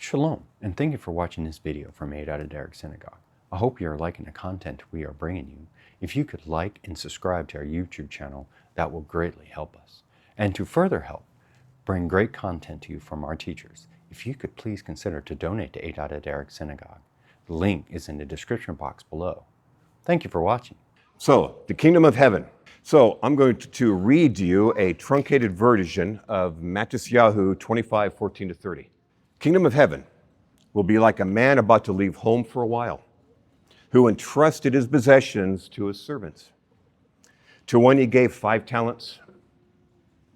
Shalom, and thank you for watching this video from HaDerekh Synagogue. I hope you are liking the content we are bringing you. If you could like and subscribe to our YouTube channel, that will greatly help us. And to further help bring great content to you from our teachers, if you could please consider to donate to HaDerekh Synagogue. The link is in the description box below. Thank you for watching. So, the kingdom of heaven. So, I'm going to read to you a truncated version of Mattisyahu 25:14-30. Kingdom of heaven will be like a man about to leave home for a while, who entrusted his possessions to his servants. To one he gave 5 talents,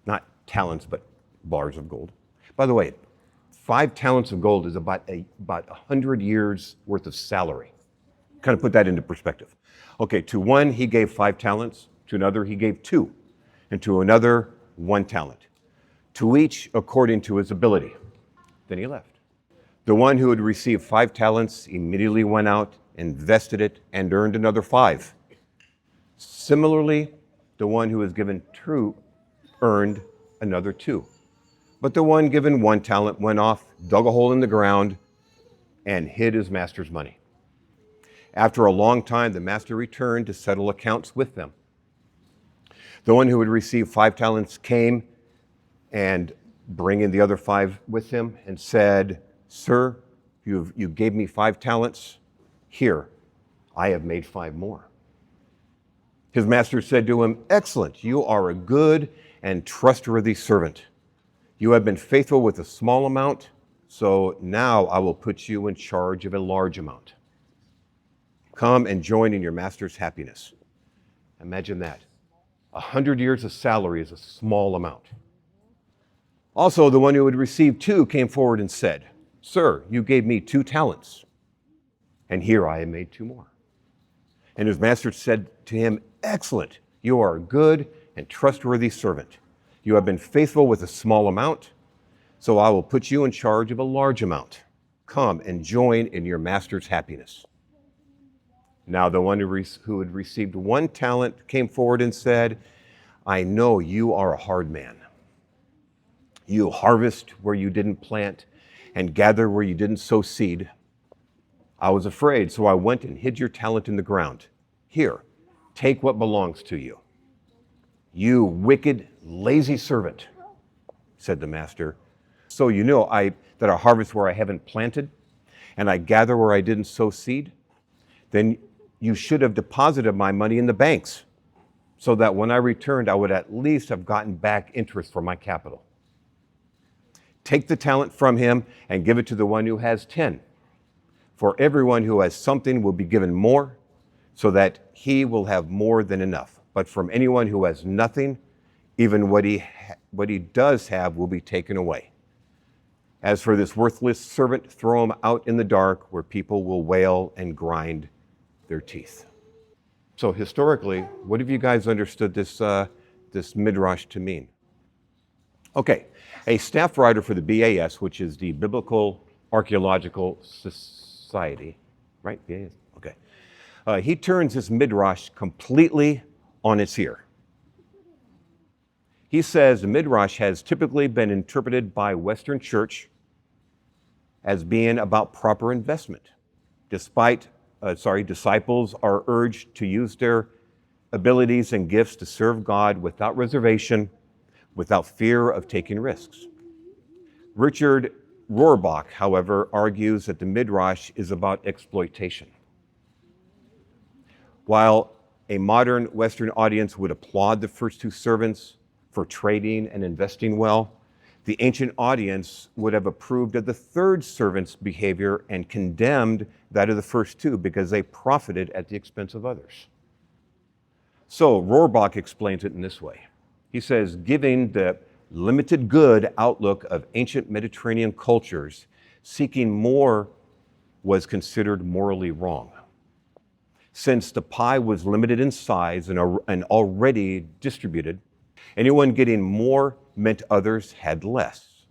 not talents, but bars of gold. By the way, 5 talents of gold is about 100 years worth of salary. Kind of put that into perspective. Okay, to one he gave 5 talents, to another he gave 2, and to another 1 talent, to each according to his ability. Then he left. The one who had received 5 talents immediately went out, invested it, and earned another 5. Similarly, the one who was given 2 earned another 2. But the one given 1 talent went off, dug a hole in the ground, and hid his master's money. After a long time, the master returned to settle accounts with them. The one who had received 5 talents came and bringing the other 5 with him and said, "Sir, you gave me 5 talents. Here, I have made 5 more." His master said to him, "Excellent, you are a good and trustworthy servant. You have been faithful with a small amount, so now I will put you in charge of a large amount. Come and join in your master's happiness." Imagine that. 100 years of salary is a small amount. Also, the one who had received 2 came forward and said, "Sir, you gave me 2 talents, and here I have made 2 more." And his master said to him, "Excellent, you are a good and trustworthy servant. You have been faithful with a small amount, so I will put you in charge of a large amount. Come and join in your master's happiness." Now the one who had received 1 talent came forward and said, "I know you are a hard man. You harvest where you didn't plant and gather where you didn't sow seed. I was afraid, so I went and hid your talent in the ground. Here, take what belongs to you." "You wicked, lazy servant," said the master. "So you know that I harvest where I haven't planted and I gather where I didn't sow seed? Then you should have deposited my money in the banks so that when I returned, I would at least have gotten back interest for my capital. Take the talent from him and give it to the one who has 10. For everyone who has something will be given more, so that he will have more than enough. But from anyone who has nothing, even what he does have will be taken away. As for this worthless servant, throw him out in the dark where people will wail and grind their teeth." So historically, what have you guys understood this midrash to mean? Okay, a staff writer for the BAS, which is the Biblical Archaeological Society, right? BAS, okay. He turns this midrash completely on its ear. He says the midrash has typically been interpreted by Western Church as being about proper investment. Disciples are urged to use their abilities and gifts to serve God without reservation, without fear of taking risks. Richard Rohrbach, however, argues that the midrash is about exploitation. While a modern Western audience would applaud the first 2 servants for trading and investing well, the ancient audience would have approved of the 3rd servant's behavior and condemned that of the first 2 because they profited at the expense of others. So Rohrbach explains it in this way. He says, given the limited good outlook of ancient Mediterranean cultures, seeking more was considered morally wrong. Since the pie was limited in size and already distributed, anyone getting more meant others had less.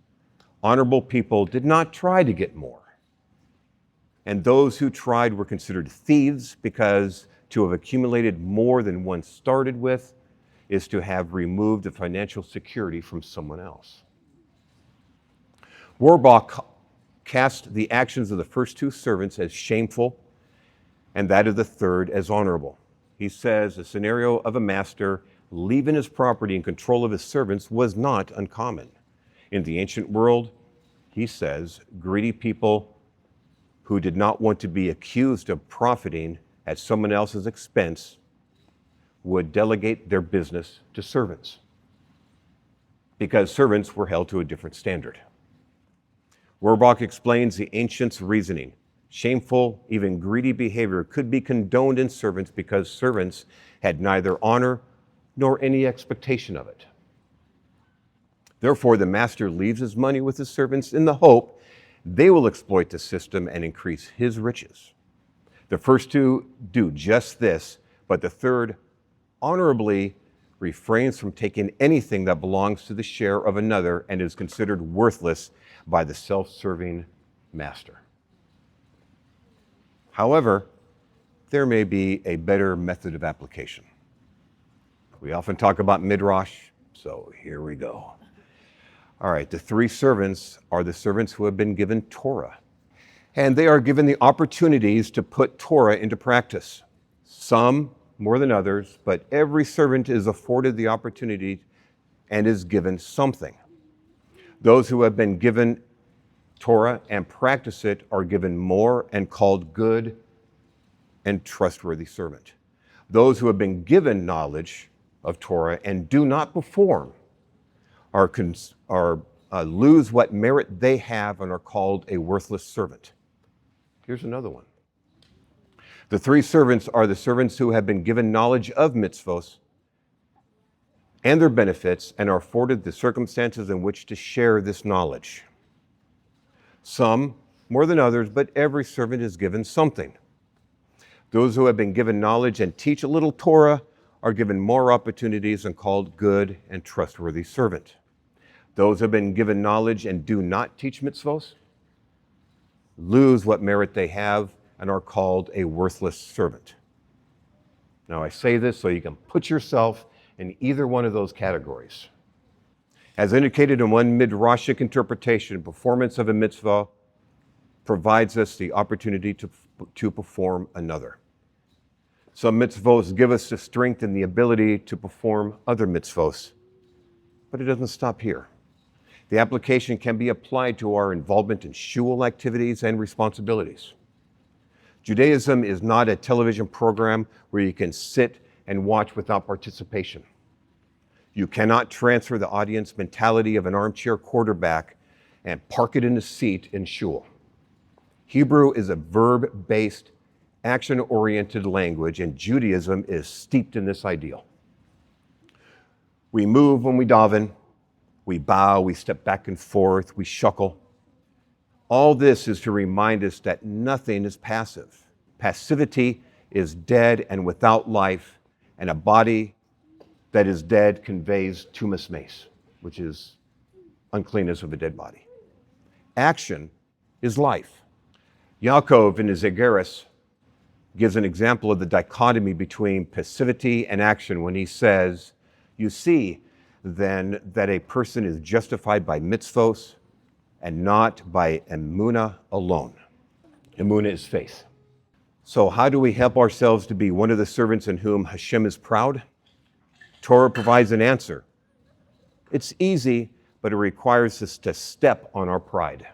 Honorable people did not try to get more. And those who tried were considered thieves because to have accumulated more than one started with is to have removed the financial security from someone else. Rohrbach cast the actions of the first two servants as shameful and that of the third as honorable. He says the scenario of a master leaving his property in control of his servants was not uncommon. In the ancient world, he says, greedy people who did not want to be accused of profiting at someone else's expense would delegate their business to servants, because servants were held to a different standard. Rohrbach explains the ancients' reasoning. Shameful, even greedy behavior could be condoned in servants because servants had neither honor nor any expectation of it. Therefore, the master leaves his money with his servants in the hope they will exploit the system and increase his riches. The first two do just this, but the third honorably refrains from taking anything that belongs to the share of another and is considered worthless by the self-serving master. However, there may be a better method of application. We often talk about midrash, so here we go. All right, the three servants are the servants who have been given Torah, and they are given the opportunities to put Torah into practice. Some more than others, but every servant is afforded the opportunity and is given something. Those who have been given Torah and practice it are given more and called good and trustworthy servant. Those who have been given knowledge of Torah and do not perform lose what merit they have and are called a worthless servant. Here's another one. The three servants are the servants who have been given knowledge of mitzvos and their benefits and are afforded the circumstances in which to share this knowledge. Some more than others, but every servant is given something. Those who have been given knowledge and teach a little Torah are given more opportunities and called good and trustworthy servant. Those who have been given knowledge and do not teach mitzvos lose what merit they have and are called a worthless servant. Now, I say this so you can put yourself in either one of those categories. As indicated in one midrashic interpretation, performance of a mitzvah provides us the opportunity to perform another. Some mitzvos give us the strength and the ability to perform other mitzvos, but it doesn't stop here. The application can be applied to our involvement in shul activities and responsibilities. Judaism is not a television program where you can sit and watch without participation. You cannot transfer the audience mentality of an armchair quarterback and park it in a seat in shul. Hebrew is a verb-based, action-oriented language, and Judaism is steeped in this ideal. We move when we daven, we bow, we step back and forth, we shuckle. All this is to remind us that nothing is passive. Passivity is dead and without life, and a body that is dead conveys tumus mace, which is uncleanness of a dead body. Action is life. Yaakov in his Egeris gives an example of the dichotomy between passivity and action when he says, you see then that a person is justified by mitzvos and not by emunah alone. Emunah is faith. So how do we help ourselves to be one of the servants in whom Hashem is proud? Torah provides an answer. It's easy, but it requires us to step on our pride.